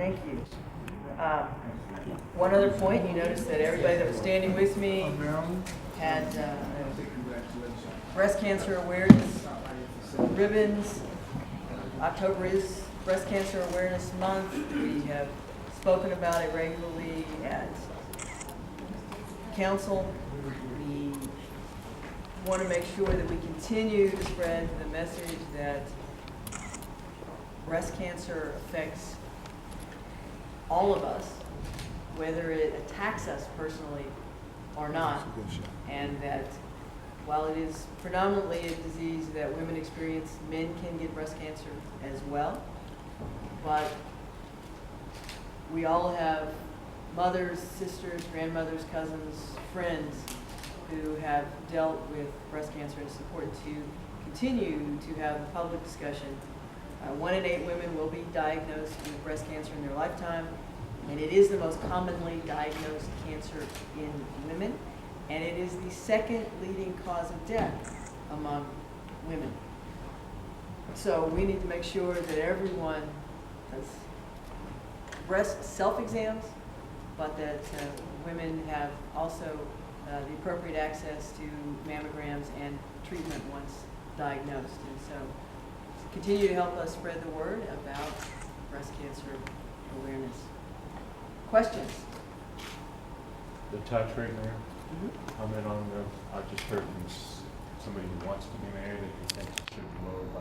Thank you. One other point, you notice that everybody that was standing with me had breast cancer awareness ribbons. October is Breast Cancer Awareness Month. We have spoken about it regularly at council. We want to make sure that we continue to spread the message that breast cancer affects all of us, whether it attacks us personally or not, and that while it is predominantly a disease that women experience, men can get breast cancer as well. But we all have mothers, sisters, grandmothers, cousins, friends who have dealt with breast cancer, and it's important to continue to have a public discussion. 1 in 8 women will be diagnosed with breast cancer in their lifetime, and it is the most commonly diagnosed cancer in women, and it is the second leading cause of death among women. So we need to make sure that everyone does breast self-exams, but that women have also the appropriate access to mammograms and treatment once diagnosed. And so continue to help us spread the word about breast cancer awareness. Questions? The tax rate, Mayor? Comment on the, I just heard from somebody who wants to be mayor that he thinks it should be lowered by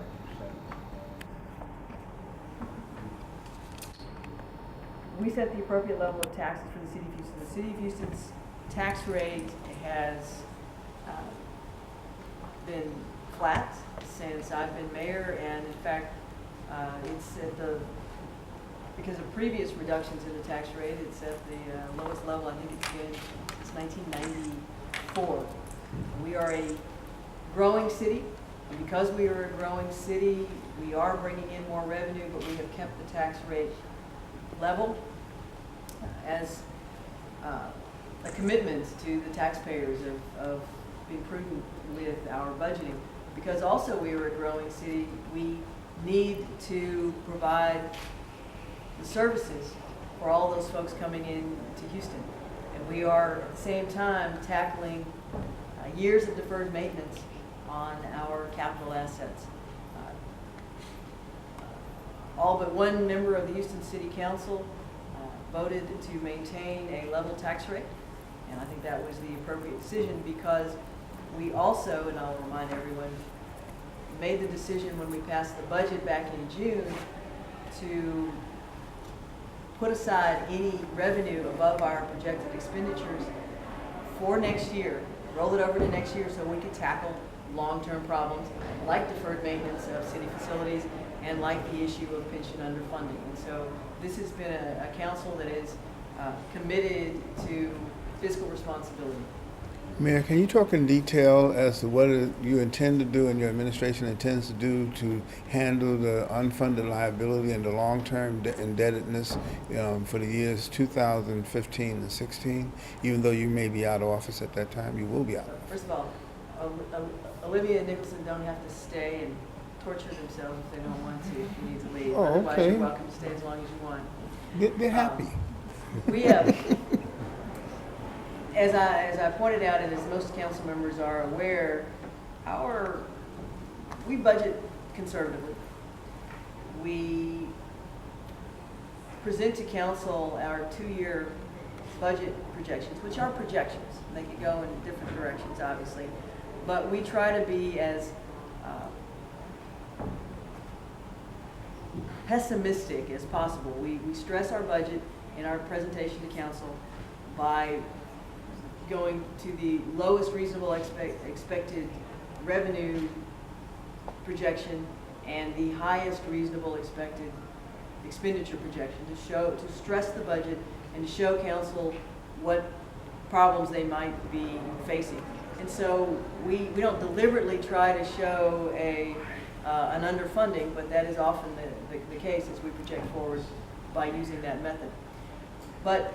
2%. We set the appropriate level of taxes for the city of Houston. The city of Houston's tax rate has been flat since I've been mayor, and in fact, it's at the, because of previous reductions in the tax rate, it's at the lowest level I think it's been since 1994. We are a growing city, and because we are a growing city, we are bringing in more revenue, but we have kept the tax rate level as a commitment to the taxpayers of being prudent with our budgeting. Because also we are a growing city, we need to provide the services for all those folks coming in to Houston. And we are at the same time tackling years of deferred maintenance on our capital assets. All but one member of the Houston City Council voted to maintain a level tax rate, and I think that was the appropriate decision because we also, and I'll remind everyone, made the decision when we passed the budget back in June to put aside any revenue above our projected expenditures for next year, roll it over to next year so we could tackle long-term problems like deferred maintenance of city facilities and like the issue of pension underfunding. And so this has been a council that is committed to fiscal responsibility. Mayor, can you talk in detail as to what you intend to do and your administration intends to do to handle the unfunded liability and the long-term indebtedness for the years 2015 and 16? Even though you may be out of office at that time, you will be out of office. First of all, Olivia and Nicholson don't have to stay and torture themselves if they don't want to, if you need to leave. Oh, Otherwise, okay. you're welcome to stay as long as you want. Get happy. We have, as I pointed out, and as most council members are aware, we budget conservatively. We present to council our 2-year budget projections, which are projections. They could go in different directions, obviously, but we try to be as pessimistic as possible. We stress our budget in our presentation to council by going to the lowest reasonable expected revenue projection and the highest reasonable expected expenditure projection to stress the budget and to show council what problems they might be facing. And so we don't deliberately try to show an underfunding, but that is often the case as we project forward by using that method. But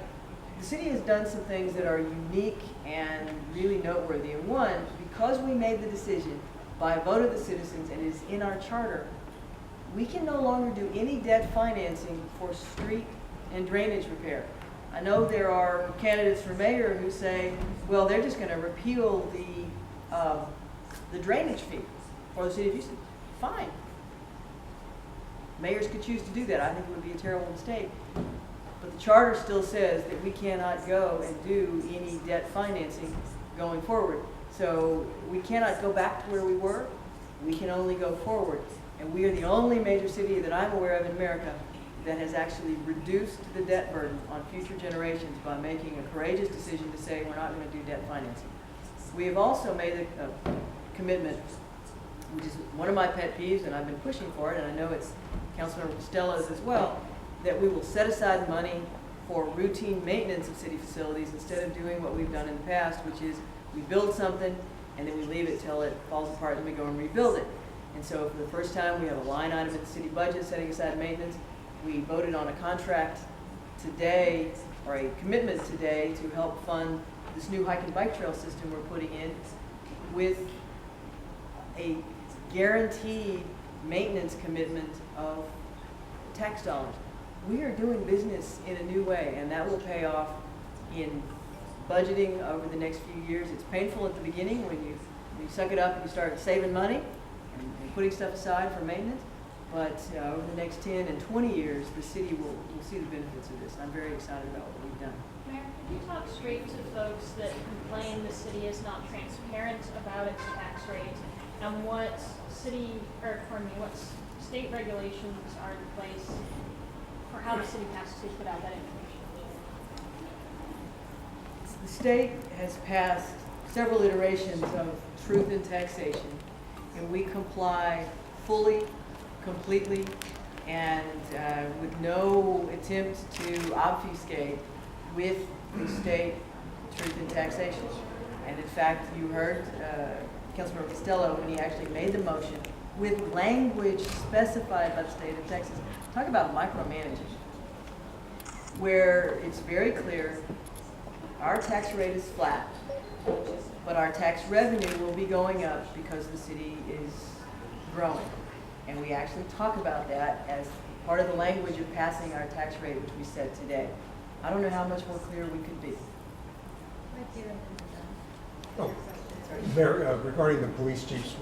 the city has done some things that are unique and really noteworthy. And one, because we made the decision by a vote of the citizens and is in our charter, we can no longer do any debt financing for street and drainage repair. I know there are candidates for mayor who say, well, they're just gonna repeal the drainage fee for the city of Houston. Fine. Mayors could choose to do that. I think it would be a terrible mistake. But the charter still says that we cannot go and do any debt financing going forward. So we cannot go back to where we were. We can only go forward. And we are the only major city that I'm aware of in America that has actually reduced the debt burden on future generations by making a courageous decision to say we're not going to do debt financing. We have also made a commitment, which is one of my pet peeves, and I've been pushing for it, and I know it's Councilmember Costello's as well, that we will set aside money for routine maintenance of city facilities instead of doing what we've done in the past, which is we build something and then we leave it till it falls apart and we go and rebuild it. And so for the first time, we have a line item in the city budget setting aside maintenance. We voted on a contract today, or a commitment today, to help fund this new hike and bike trail system we're putting in with a guaranteed maintenance commitment of tax dollars. We are doing business in a new way, and that will pay off in budgeting over the next few years. It's painful at the beginning when you suck it up and you start saving money and putting stuff aside for maintenance, but over the next 10 and 20 years, the city will see the benefits of this. I'm very excited about what we've done. Mayor, could you talk straight to folks that complain the city is not transparent about its tax rate, and what what state regulations are in place for how the city has to put out that information? The state has passed several iterations of truth in taxation, and we comply fully, completely, and with no attempt to obfuscate with the state truth in taxation. And in fact, you heard Councilmember Costello when he actually made the motion with language specified by the state of Texas. Talk about micromanaging, where it's very clear our tax rate is flat, but our tax revenue will be going up because the city is growing. And we actually talk about that as part of the language of passing our tax rate, which we said today. I don't know how much more clear we could be. Mayor, regarding the police chief's